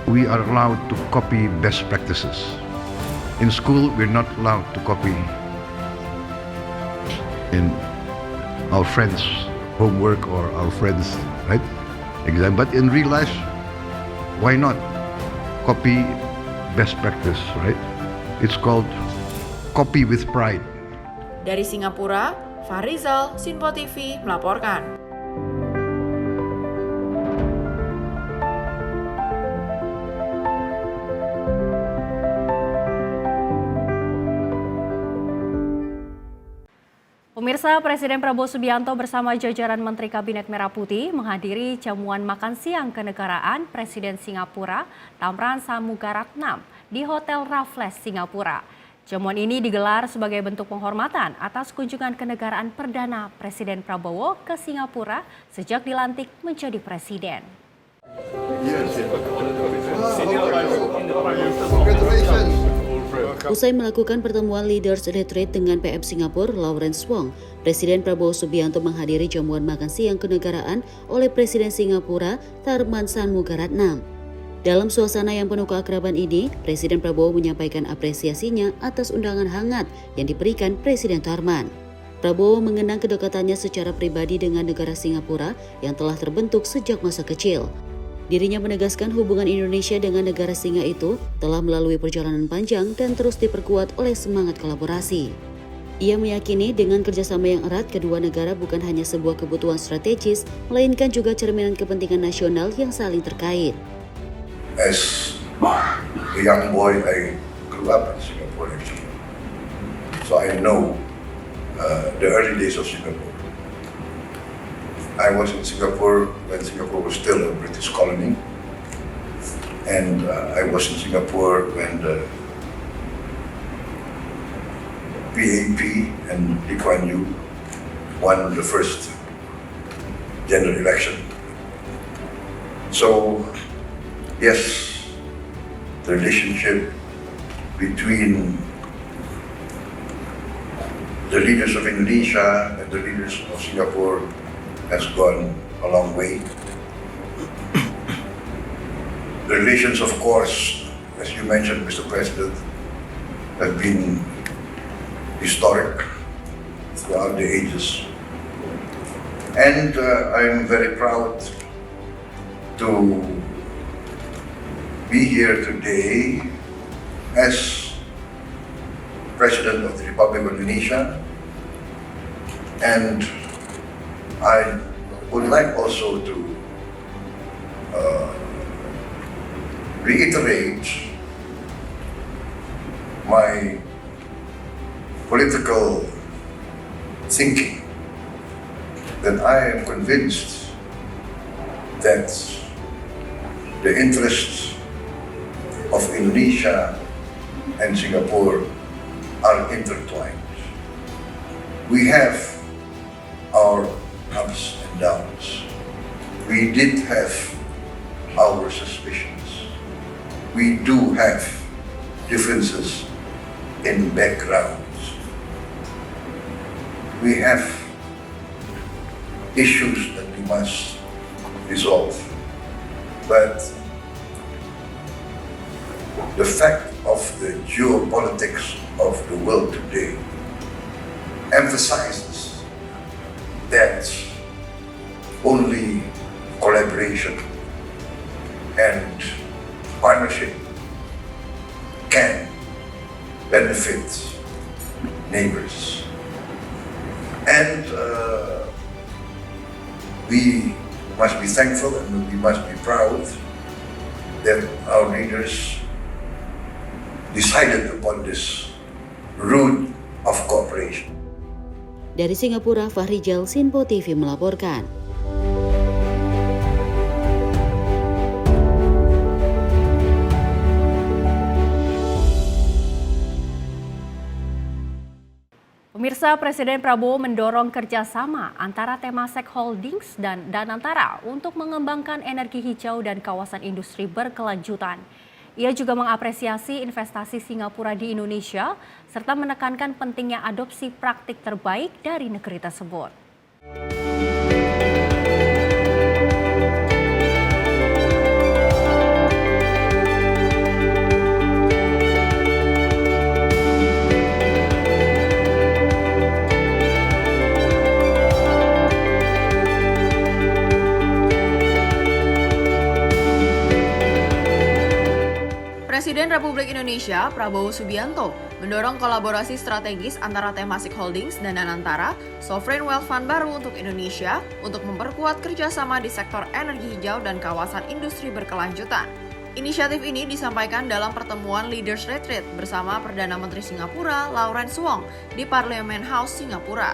we are allowed to copy best practices. In school, we're not allowed to copy in our friends' homework or our friends' exam. But in real life, why not copy best practice, right? It's called copy with pride. Dari Singapura, Fahrizal, Sinpo TV melaporkan. Pemirsa, Presiden Prabowo Subianto bersama jajaran Menteri Kabinet Merah Putih menghadiri jamuan makan siang kenegaraan Presiden Singapura Thamran Shanmugaratnam di Hotel Raffles, Singapura. Jamuan ini digelar sebagai bentuk penghormatan atas kunjungan kenegaraan perdana Presiden Prabowo ke Singapura sejak dilantik menjadi presiden. Usai melakukan pertemuan Leaders Retreat dengan PM Singapura Lawrence Wong, Presiden Prabowo Subianto menghadiri jamuan makan siang kenegaraan oleh Presiden Singapura Tharman Shanmugaratnam. Dalam suasana yang penuh keakraban ini, Presiden Prabowo menyampaikan apresiasinya atas undangan hangat yang diberikan Presiden Tharman. Prabowo mengenang kedekatannya secara pribadi dengan negara Singapura yang telah terbentuk sejak masa kecil. Dirinya menegaskan hubungan Indonesia dengan negara singa itu telah melalui perjalanan panjang dan terus diperkuat oleh semangat kolaborasi. Ia meyakini dengan kerjasama yang erat, kedua negara bukan hanya sebuah kebutuhan strategis, melainkan juga cerminan kepentingan nasional yang saling terkait. As a young boy, I grew up in Singapore actually. So I know the early days of Singapore. I was in Singapore when Singapore was still a British colony, and I was in Singapore when the PAP and Lee Kuan Yew won the first general election. So, yes, the relationship between the leaders of Indonesia and the leaders of Singapore has gone a long way. The relations, of course, as you mentioned, Mr. President, have been historic throughout the ages. And I'm very proud to be here today as President of the Republic of Indonesia. And I would like also to reiterate my political thinking that I am convinced that the interests of Indonesia and Singapore are intertwined. We have our ups and downs. We did have our suspicions. We do have differences in backgrounds. We have issues that we must resolve. But the fact of the geopolitics of the world today emphasizes that only collaboration and partnership can benefit neighbors. And we must be thankful and we must be proud that our leaders decided upon this route of cooperation. Dari Singapura, Fahrijal, Sinpo TV melaporkan. Pemirsa, Presiden Prabowo mendorong kerjasama antara Temasek Holdings dan Danantara untuk mengembangkan energi hijau dan kawasan industri berkelanjutan. Ia juga mengapresiasi investasi Singapura di Indonesia, serta menekankan pentingnya adopsi praktik terbaik dari negeri tersebut. Presiden Republik Indonesia Prabowo Subianto mendorong kolaborasi strategis antara Temasek Holdings dan Danantara, Sovereign Wealth Fund baru untuk Indonesia, untuk memperkuat kerjasama di sektor energi hijau dan kawasan industri berkelanjutan. Inisiatif ini disampaikan dalam pertemuan Leaders Retreat bersama Perdana Menteri Singapura Lawrence Wong di Parliament House, Singapura.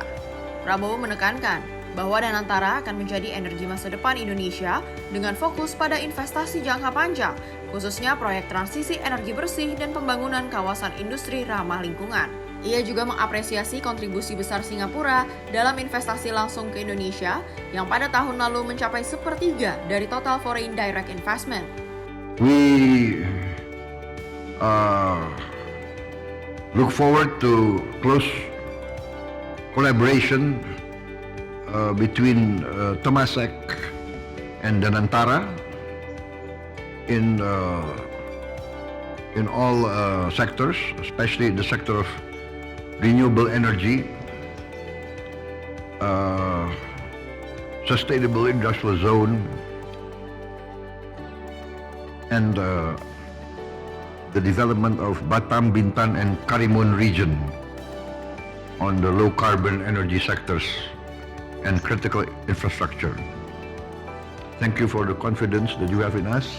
Prabowo menekankan bahwa Danantara akan menjadi energi masa depan Indonesia dengan fokus pada investasi jangka panjang, khususnya proyek transisi energi bersih dan pembangunan kawasan industri ramah lingkungan. Ia juga mengapresiasi kontribusi besar Singapura dalam investasi langsung ke Indonesia yang pada tahun lalu mencapai 1/3 dari total foreign direct investment. We look forward to close collaboration between Temasek and Danantara in all sectors, especially the sector of renewable energy, sustainable industrial zone, and the development of Batam, Bintan, and Karimun region on the low carbon energy sectors and critical infrastructure. Thank you for the confidence that you have in us,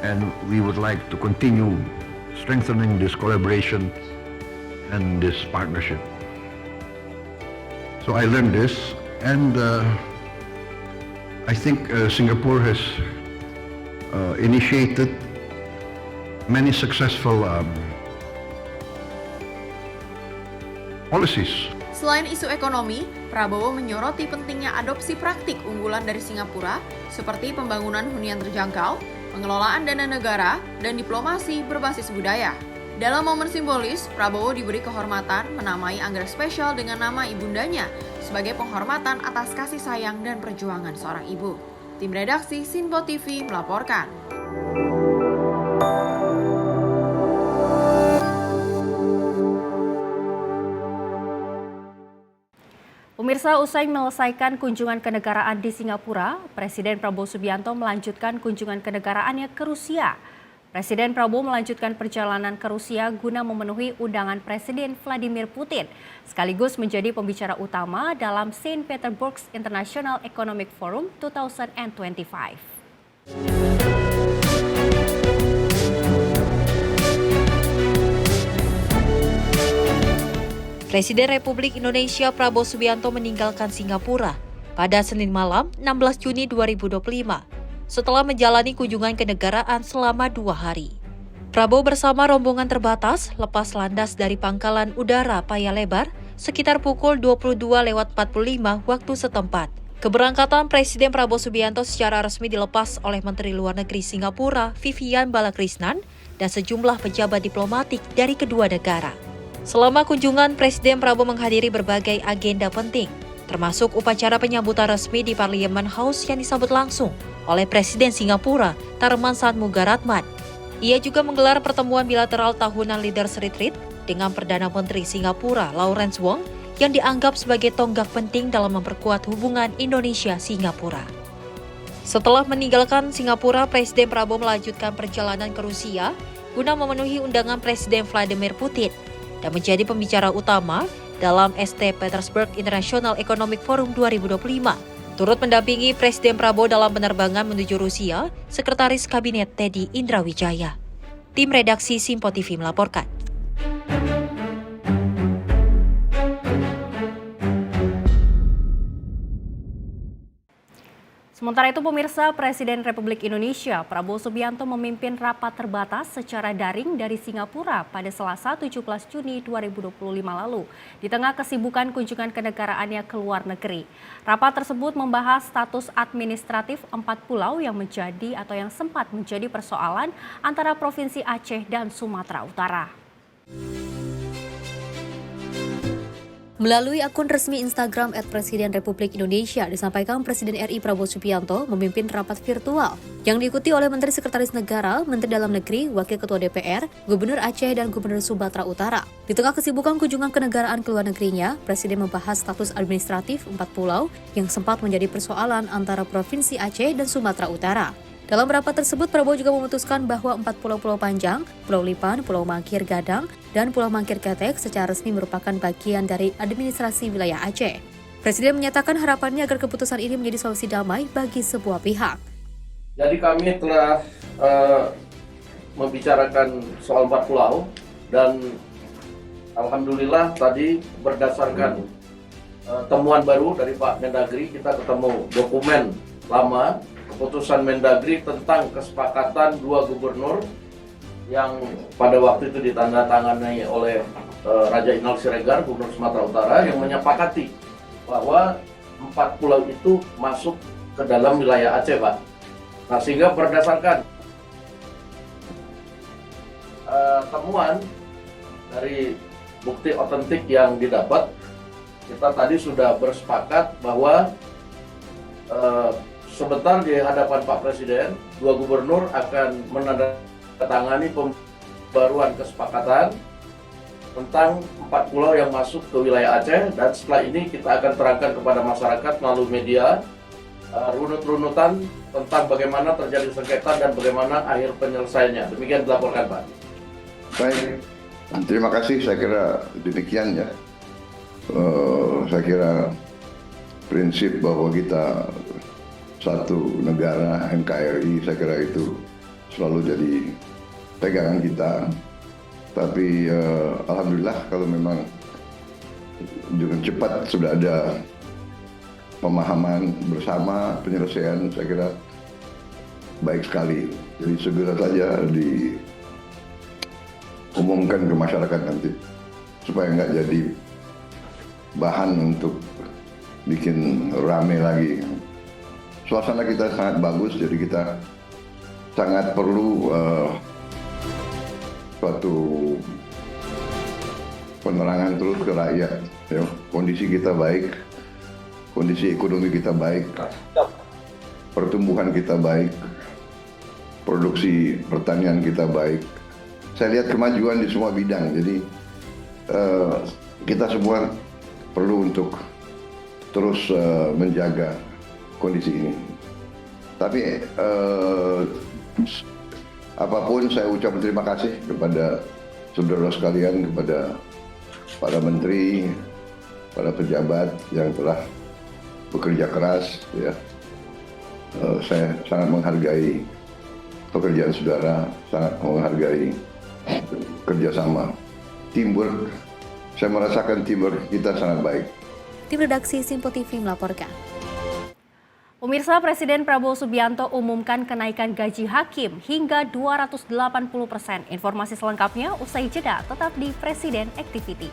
and we would like to continue strengthening this collaboration and this partnership. So I learned this, and I think Singapore has initiated many successful policies Selain isu ekonomi, Prabowo menyoroti pentingnya adopsi praktik unggulan dari Singapura seperti pembangunan hunian terjangkau, pengelolaan dana negara, dan diplomasi berbasis budaya. Dalam momen simbolis, Prabowo diberi kehormatan menamai anggrek spesial dengan nama ibundanya sebagai penghormatan atas kasih sayang dan perjuangan seorang ibu. Tim redaksi Sinpo TV melaporkan. Pemirsa, usai menyelesaikan kunjungan kenegaraan di Singapura, Presiden Prabowo Subianto melanjutkan kunjungan kenegaraannya ke Rusia. Presiden Prabowo melanjutkan perjalanan ke Rusia guna memenuhi undangan Presiden Vladimir Putin, sekaligus menjadi pembicara utama dalam St. Petersburg International Economic Forum 2025. Presiden Republik Indonesia Prabowo Subianto meninggalkan Singapura pada Senin malam 16 Juni 2025 setelah menjalani kunjungan kenegaraan selama 2 hari. Prabowo bersama rombongan terbatas lepas landas dari Pangkalan Udara Paya Lebar sekitar pukul 22.45 waktu setempat. Keberangkatan Presiden Prabowo Subianto secara resmi dilepas oleh Menteri Luar Negeri Singapura Vivian Balakrishnan dan sejumlah pejabat diplomatik dari kedua negara. Selama kunjungan, Presiden Prabowo menghadiri berbagai agenda penting, termasuk upacara penyambutan resmi di Parliament House yang disambut langsung oleh Presiden Singapura Tharman Shanmugaratnam. Ia juga menggelar pertemuan bilateral tahunan Leaders Retreat dengan Perdana Menteri Singapura Lawrence Wong yang dianggap sebagai tonggak penting dalam memperkuat hubungan Indonesia-Singapura. Setelah meninggalkan Singapura, Presiden Prabowo melanjutkan perjalanan ke Rusia guna memenuhi undangan Presiden Vladimir Putin dan menjadi pembicara utama dalam St. Petersburg International Economic Forum 2025. Turut mendampingi Presiden Prabowo dalam penerbangan menuju Rusia, Sekretaris Kabinet Teddy Indrawijaya. Tim redaksi Sinpo TV melaporkan. Sementara itu, pemirsa, Presiden Republik Indonesia Prabowo Subianto memimpin rapat terbatas secara daring dari Singapura pada Selasa 17 Juni 2025 lalu, di tengah kesibukan kunjungan kenegaraannya ke luar negeri. Rapat tersebut membahas status administratif 4 pulau yang menjadi atau yang sempat menjadi persoalan antara Provinsi Aceh dan Sumatera Utara. Melalui akun resmi Instagram @Presiden Republik Indonesia, disampaikan Presiden RI Prabowo Subianto memimpin rapat virtual yang diikuti oleh Menteri Sekretaris Negara, Menteri Dalam Negeri, Wakil Ketua DPR, Gubernur Aceh, dan Gubernur Sumatera Utara. Di tengah kesibukan kunjungan kenegaraan ke luar negerinya, Presiden membahas status administratif 4 pulau yang sempat menjadi persoalan antara Provinsi Aceh dan Sumatera Utara. Dalam rapat tersebut, Prabowo juga memutuskan bahwa 4 pulau-pulau Panjang, Pulau Lipan, Pulau Mangkir Gadang, dan Pulau Mangkir Ketek secara resmi merupakan bagian dari administrasi wilayah Aceh. Presiden menyatakan harapannya agar keputusan ini menjadi solusi damai bagi sebuah pihak. Jadi kami telah membicarakan soal 4 pulau dan alhamdulillah tadi berdasarkan temuan baru dari Pak Mendagri, kita ketemu dokumen lama keputusan Mendagri tentang kesepakatan 2 gubernur yang pada waktu itu ditandatangani oleh Raja Inal Siregar, Gubernur Sumatera Utara, yang menyepakati bahwa 4 pulau itu masuk ke dalam wilayah Aceh, Pak. Nah, sehingga berdasarkan temuan dari bukti otentik yang didapat, kita tadi sudah bersepakat bahwa sebentar di hadapan Pak Presiden, 2 gubernur akan menandatangani pembaruan kesepakatan tentang 4 pulau yang masuk ke wilayah Aceh, dan setelah ini kita akan terangkan kepada masyarakat melalui media runut-runutan tentang bagaimana terjadi sengketa dan bagaimana akhir penyelesaiannya. Demikian dilaporkan, Pak. Baik, terima kasih. Saya kira demikian ya. Saya kira prinsip bahwa kita satu negara NKRI, saya kira itu selalu jadi pegangan kita. Tapi alhamdulillah kalau memang dengan cepat sudah ada pemahaman bersama, penyelesaian, saya kira baik sekali. Jadi segera saja diumumkan ke masyarakat nanti supaya nggak jadi bahan untuk bikin rame lagi. Suasana kita sangat bagus, jadi kita sangat perlu suatu penerangan terus ke rakyat. Ya. Kondisi kita baik, kondisi ekonomi kita baik, pertumbuhan kita baik, produksi pertanian kita baik. Saya lihat kemajuan di semua bidang, jadi kita semua perlu untuk terus menjaga kondisi ini. Tapi apapun saya ucapkan terima kasih kepada saudara sekalian, kepada para menteri, para pejabat yang telah bekerja keras. Ya. Saya sangat menghargai pekerjaan saudara, sangat menghargai kerjasama, teamwork. Saya merasakan teamwork kita sangat baik. Tim redaksi Simpo TV melaporkan. Pemirsa, Presiden Prabowo Subianto umumkan kenaikan gaji hakim hingga 280%. Informasi selengkapnya usai jeda, tetap di Presiden Activity.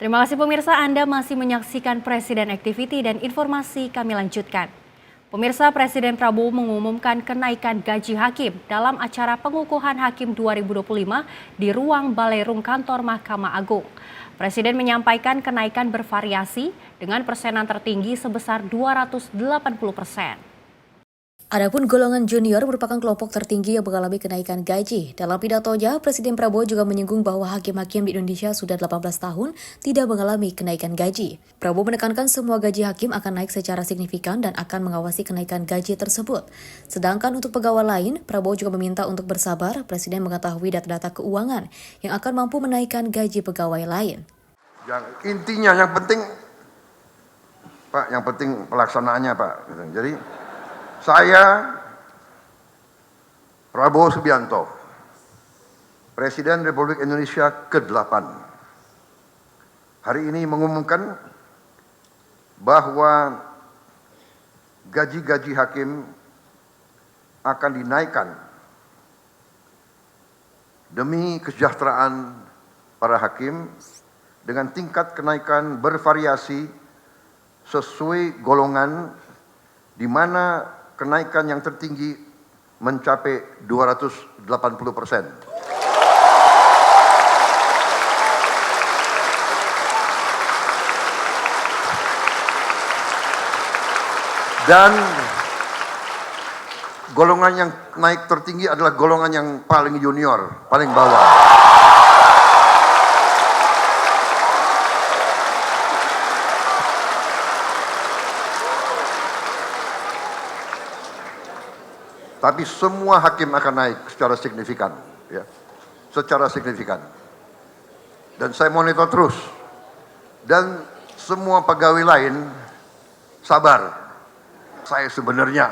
Terima kasih pemirsa, Anda masih menyaksikan Presiden Activity dan informasi kami lanjutkan. Pemirsa, Presiden Prabowo mengumumkan kenaikan gaji hakim dalam acara pengukuhan hakim 2025 di ruang Balerung kantor Mahkamah Agung. Presiden menyampaikan kenaikan bervariasi dengan persenan tertinggi sebesar 280%. Adapun golongan junior merupakan kelompok tertinggi yang mengalami kenaikan gaji. Dalam pidatonya, Presiden Prabowo juga menyinggung bahwa hakim-hakim di Indonesia sudah 18 tahun tidak mengalami kenaikan gaji. Prabowo menekankan semua gaji hakim akan naik secara signifikan dan akan mengawasi kenaikan gaji tersebut. Sedangkan untuk pegawai lain, Prabowo juga meminta untuk bersabar. Presiden mengetahui data-data keuangan yang akan mampu menaikkan gaji pegawai lain. Yang intinya yang penting, Pak, yang penting pelaksanaannya, Pak. Jadi saya, Prabowo Subianto, Presiden Republik Indonesia ke-8, hari ini mengumumkan bahwa gaji-gaji hakim akan dinaikkan demi kesejahteraan para hakim dengan tingkat kenaikan bervariasi sesuai golongan, di mana kenaikan yang tertinggi mencapai 280%. Dan golongan yang naik tertinggi adalah golongan yang paling junior, paling bawah. Tapi semua hakim akan naik secara signifikan, ya, secara signifikan. Dan saya monitor terus. Dan semua pegawai lain sabar. Saya sebenarnya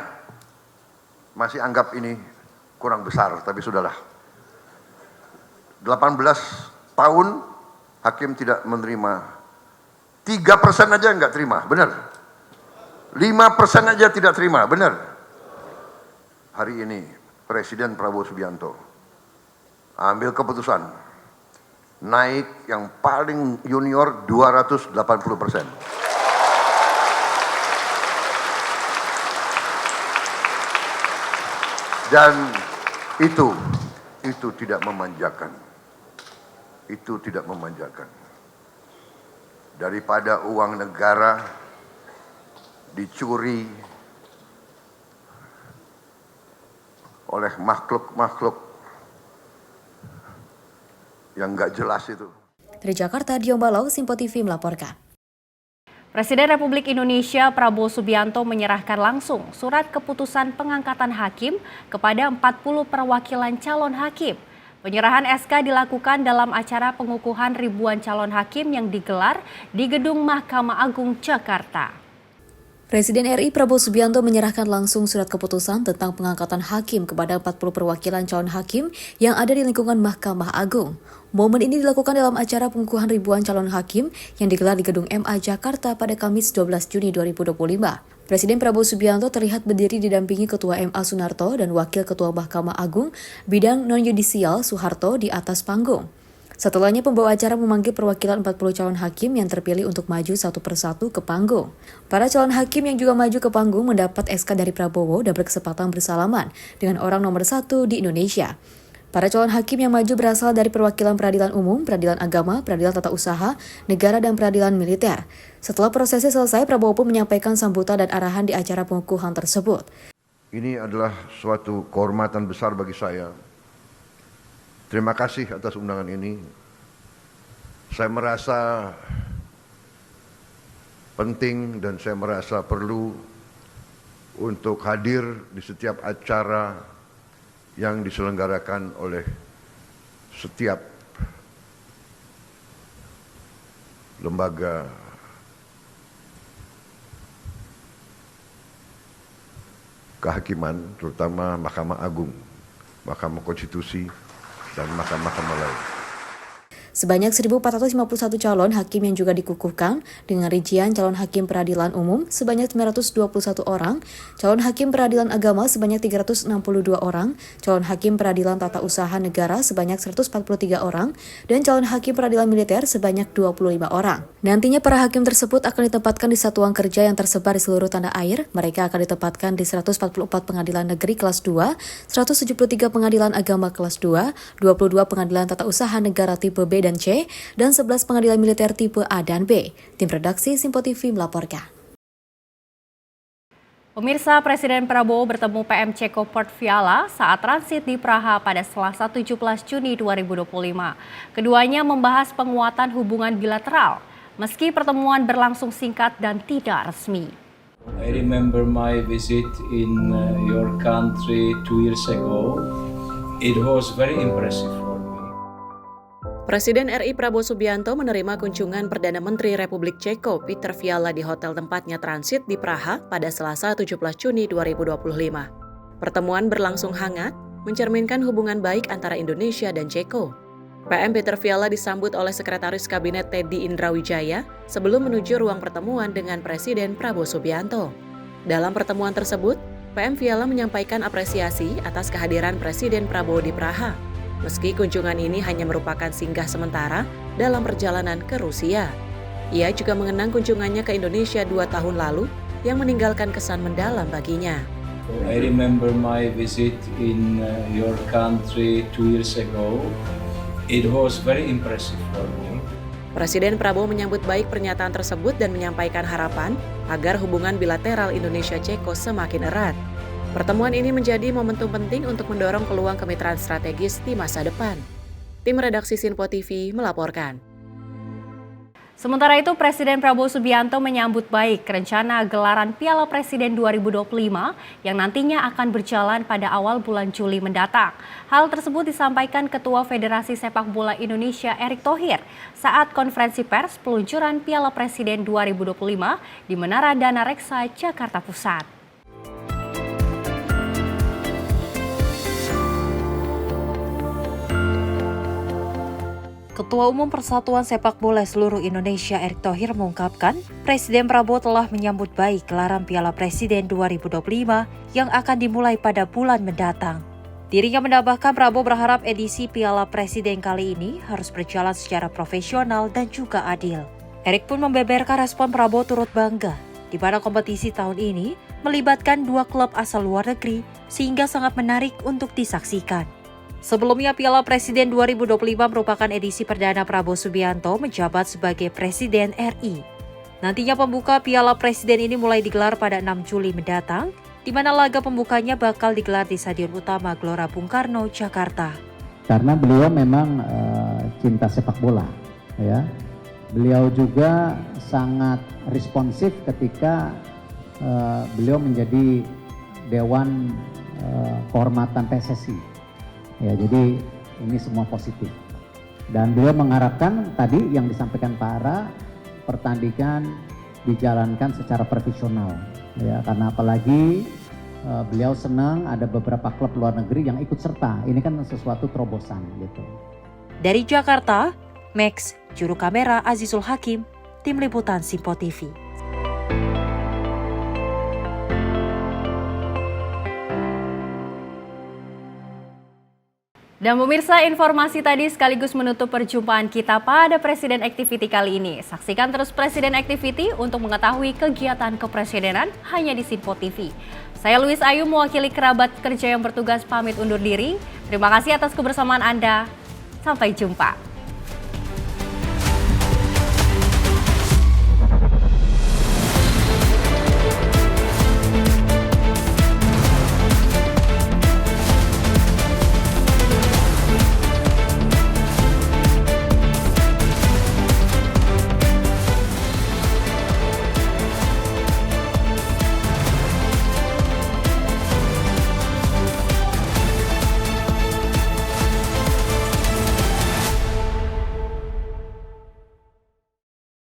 masih anggap ini kurang besar, tapi sudahlah. 18 tahun hakim tidak menerima. 3% aja nggak terima, benar. 5% aja tidak terima, benar. Hari ini Presiden Prabowo Subianto ambil keputusan naik yang paling junior 280%. Dan itu tidak memanjakan. Itu tidak memanjakan. Daripada uang negara dicuri oleh makhluk-makhluk yang nggak jelas itu. Dari Jakarta, Dion Balau, Simpo TV melaporkan. Presiden Republik Indonesia Prabowo Subianto menyerahkan langsung surat keputusan pengangkatan hakim kepada 40 perwakilan calon hakim. Penyerahan SK dilakukan dalam acara pengukuhan ribuan calon hakim yang digelar di Gedung Mahkamah Agung, Jakarta. Presiden RI Prabowo Subianto menyerahkan langsung surat keputusan tentang pengangkatan hakim kepada 40 perwakilan calon hakim yang ada di lingkungan Mahkamah Agung. Momen ini dilakukan dalam acara pengukuhan ribuan calon hakim yang digelar di Gedung MA Jakarta pada Kamis 12 Juni 2025. Presiden Prabowo Subianto terlihat berdiri didampingi Ketua MA Sunarto dan Wakil Ketua Mahkamah Agung bidang non-yudisial Soeharto di atas panggung. Setelahnya pembawa acara memanggil perwakilan 40 calon hakim yang terpilih untuk maju satu persatu ke panggung. Para calon hakim yang juga maju ke panggung mendapat SK dari Prabowo dan berkesempatan bersalaman dengan orang nomor 1 di Indonesia. Para calon hakim yang maju berasal dari perwakilan peradilan umum, peradilan agama, peradilan tata usaha, negara, dan peradilan militer. Setelah prosesi selesai, Prabowo pun menyampaikan sambutan dan arahan di acara pengukuhan tersebut. Ini adalah suatu kehormatan besar bagi saya. Terima kasih atas undangan ini. Saya merasa penting dan saya merasa perlu untuk hadir di setiap acara yang diselenggarakan oleh setiap lembaga kehakiman, terutama Mahkamah Agung, Mahkamah Konstitusi, dan mahkamah-mahkamah lain. Sebanyak 1.451 calon hakim yang juga dikukuhkan dengan rincian calon hakim peradilan umum sebanyak 921 orang, calon hakim peradilan agama sebanyak 362 orang, calon hakim peradilan tata usaha negara sebanyak 143 orang, dan calon hakim peradilan militer sebanyak 25 orang. Nantinya para hakim tersebut akan ditempatkan di satuan kerja yang tersebar di seluruh tanah air. Mereka akan ditempatkan di 144 pengadilan negeri kelas 2, 173 pengadilan agama kelas 2, 22 pengadilan tata usaha negara tipe B dan C, dan 11 pengadilan militer tipe A dan B. Tim redaksi Simpo TV melaporkan. Pemirsa, Presiden Prabowo bertemu PM Ceko Portfiala saat transit di Praha pada Selasa 17 Juni 2025. Keduanya membahas penguatan hubungan bilateral, meski pertemuan berlangsung singkat dan tidak resmi. I remember my visit in your country 2 years ago. It was very impressive. Presiden RI Prabowo Subianto menerima kunjungan Perdana Menteri Republik Ceko Petr Fiala di hotel tempatnya transit di Praha pada Selasa 17 Juni 2025. Pertemuan berlangsung hangat, mencerminkan hubungan baik antara Indonesia dan Ceko. PM Petr Fiala disambut oleh Sekretaris Kabinet Teddy Indrawijaya sebelum menuju ruang pertemuan dengan Presiden Prabowo Subianto. Dalam pertemuan tersebut, PM Fiala menyampaikan apresiasi atas kehadiran Presiden Prabowo di Praha. Meski kunjungan ini hanya merupakan singgah sementara dalam perjalanan ke Rusia. Ia juga mengenang kunjungannya ke Indonesia 2 tahun lalu yang meninggalkan kesan mendalam baginya. I remember my visit in your country 2 years ago. It was very impressive for me. Presiden Prabowo menyambut baik pernyataan tersebut dan menyampaikan harapan agar hubungan bilateral Indonesia-Ceko semakin erat. Pertemuan ini menjadi momentum penting untuk mendorong peluang kemitraan strategis di masa depan. Tim redaksi Simpo TV melaporkan. Sementara itu, Presiden Prabowo Subianto menyambut baik rencana gelaran Piala Presiden 2025 yang nantinya akan berjalan pada awal bulan Juli mendatang. Hal tersebut disampaikan Ketua Federasi Sepak Bola Indonesia Erick Thohir saat konferensi pers peluncuran Piala Presiden 2025 di Menara Dana Reksa, Jakarta Pusat. Ketua Umum Persatuan Sepak Bola Seluruh Indonesia Erick Thohir mengungkapkan, Presiden Prabowo telah menyambut baik gelaran Piala Presiden 2025 yang akan dimulai pada bulan mendatang. Dirinya menambahkan Prabowo berharap edisi Piala Presiden kali ini harus berjalan secara profesional dan juga adil. Erick pun membeberkan respon Prabowo turut bangga, di mana kompetisi tahun ini melibatkan 2 klub asal luar negeri sehingga sangat menarik untuk disaksikan. Sebelumnya, Piala Presiden 2025 merupakan edisi perdana Prabowo Subianto menjabat sebagai Presiden RI. Nantinya pembuka Piala Presiden ini mulai digelar pada 6 Juli mendatang, di mana laga pembukanya bakal digelar di Stadion Utama Gelora Bung Karno, Jakarta. Karena beliau memang cinta sepak bola, ya. Beliau juga sangat responsif ketika beliau menjadi Dewan Kehormatan PSSI. Ya, jadi ini semua positif. Dan beliau mengharapkan tadi yang disampaikan Pak Ara, pertandingan dijalankan secara profesional. Ya, karena apalagi beliau senang ada beberapa klub luar negeri yang ikut serta. Ini kan sesuatu terobosan gitu. Dari Jakarta, Max, juru kamera Azizul Hakim, tim liputan Simpo TV. Dan pemirsa, informasi tadi sekaligus menutup perjumpaan kita pada Presiden Activity kali ini. Saksikan terus Presiden Activity untuk mengetahui kegiatan kepresidenan hanya di Simpo TV. Saya Luis Ayu mewakili kerabat kerja yang bertugas pamit undur diri. Terima kasih atas kebersamaan Anda. Sampai jumpa.